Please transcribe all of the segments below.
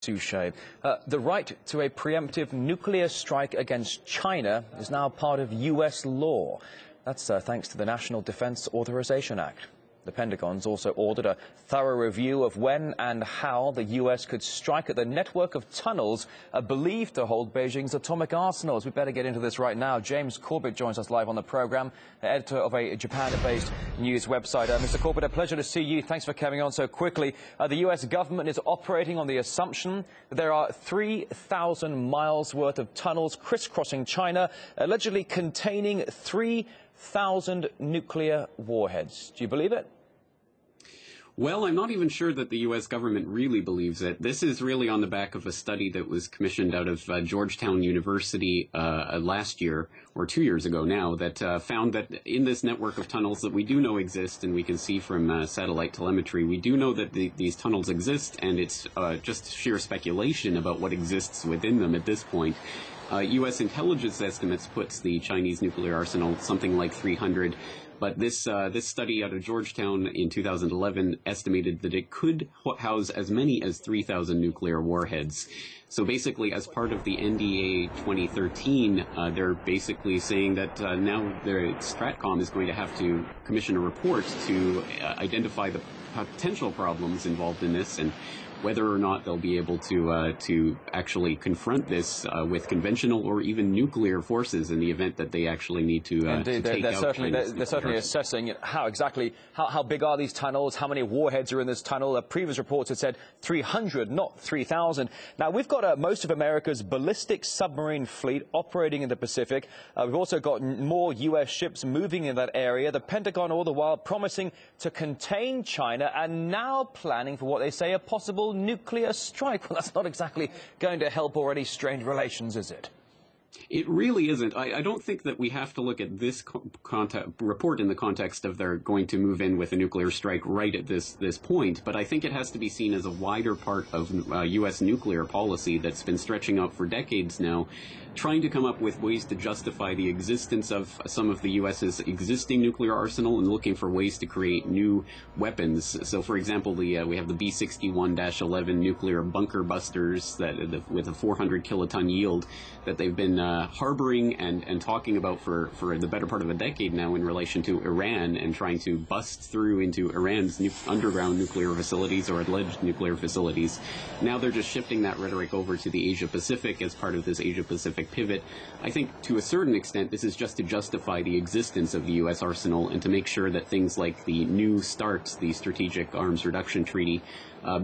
Touche. The right to a preemptive nuclear strike against China is now part of U.S. law. That's thanks to the National Defense Authorization Act. The Pentagon's also ordered a thorough review of when and how the U.S. could strike at the network of tunnels believed to hold Beijing's atomic arsenals. We better get into this right now. James Corbett joins us live on the program, editor of a Japan-based news website. Mr. Corbett, a pleasure to see you. Thanks for coming on so quickly. The U.S. government is operating on the assumption that there are 3,000 miles worth of tunnels crisscrossing China, allegedly containing 3,000 nuclear warheads. Do you believe it? Well, I'm not even sure that the U.S. government really believes it. This is really on the back of a study that was commissioned out of Georgetown University last year, or 2 years ago now, that found that in this network of tunnels that we do know exist, and we can see from satellite telemetry, we do know that these tunnels exist, and it's just sheer speculation about what exists within them at this point. U.S. intelligence estimates puts the Chinese nuclear arsenal something like 300. But this study out of Georgetown in 2011 estimated that it could house as many as 3,000 nuclear warheads. So basically, as part of the NDAA 2013, they're basically saying that now their Stratcom is going to have to commission a report to identify the potential problems involved in this and whether or not they'll be able to actually confront this with conventional or even nuclear forces in the event that they actually need to take out China's they're certainly assessing how big are these tunnels, how many warheads are in this tunnel. Previous reports had said 300, not 3,000. Now, we've got most of America's ballistic submarine fleet operating in the Pacific. We've also got more U.S. ships moving in that area. The Pentagon all the while promising to contain China and now planning for what they say a possible nuclear strike. Well, that's not exactly going to help already strained relations, is it? It really isn't. I don't think that we have to look at this report in the context of they're going to move in with a nuclear strike right at this point, but I think it has to be seen as a wider part of U.S. nuclear policy that's been stretching out for decades now, trying to come up with ways to justify the existence of some of the U.S.'s existing nuclear arsenal and looking for ways to create new weapons. So, for example, we have the B-61-11 nuclear bunker busters with a 400 kiloton yield that they've been harboring and talking about for the better part of a decade now in relation to Iran and trying to bust through into Iran's underground nuclear facilities or alleged nuclear facilities. Now they're just shifting that rhetoric over to the Asia-Pacific as part of this Asia-Pacific pivot. I think to a certain extent this is just to justify the existence of the U.S. arsenal and to make sure that things like the New START, the Strategic Arms Reduction Treaty,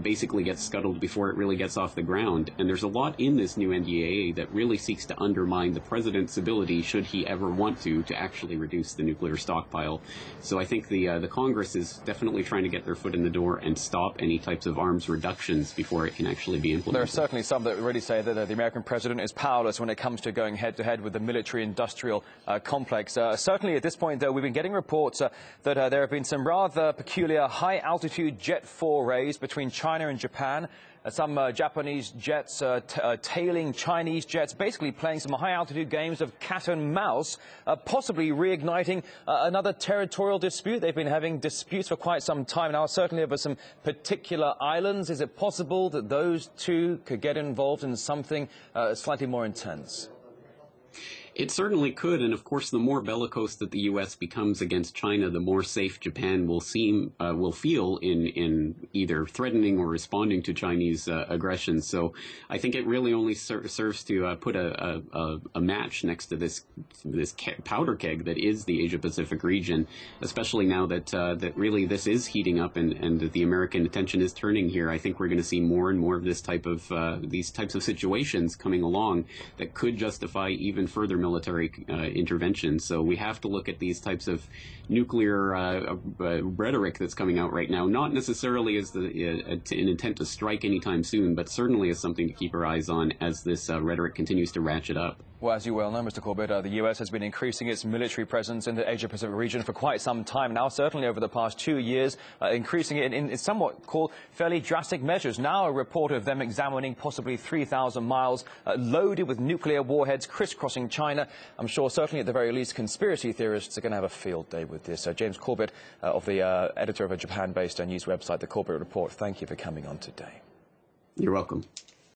basically gets scuttled before it really gets off the ground. And there's a lot in this new NDAA that really seeks to undermine the president's ability, should he ever want to actually reduce the nuclear stockpile. So I think the Congress is definitely trying to get their foot in the door and stop any types of arms reductions before it can actually be implemented. There are certainly some that really say that the American president is powerless when it comes to going head-to-head with the military-industrial complex. Certainly at this point, though, we've been getting reports that there have been some rather peculiar high-altitude jet forays between China and Japan. Some Japanese jets tailing Chinese jets, basically playing some high-altitude games of cat and mouse, possibly reigniting another territorial dispute. They've been having disputes for quite some time now, certainly over some particular islands. Is it possible that those two could get involved in something slightly more intense? It certainly could, and of course, the more bellicose that the U.S. becomes against China, the more safe Japan will feel in either threatening or responding to Chinese aggression. So, I think it really only serves to put a match next to this powder keg that is the Asia-Pacific region, especially now that really this is heating up and the American attention is turning here. I think we're going to see more and more of these types of situations coming along that could justify even further military intervention. So we have to look at these types of nuclear rhetoric that's coming out right now, not necessarily as an intent to strike anytime soon, but certainly as something to keep our eyes on as this rhetoric continues to ratchet up. Well, as you well know, Mr. Corbett, the U.S. has been increasing its military presence in the Asia-Pacific region for quite some time now, certainly over the past 2 years, increasing it in somewhat called fairly drastic measures. Now a report of them examining possibly 3,000 miles loaded with nuclear warheads crisscrossing China. I'm sure certainly at the very least conspiracy theorists are going to have a field day with this. James Corbett, of the editor of a Japan-based news website, The Corbett Report, thank you for coming on today. You're welcome.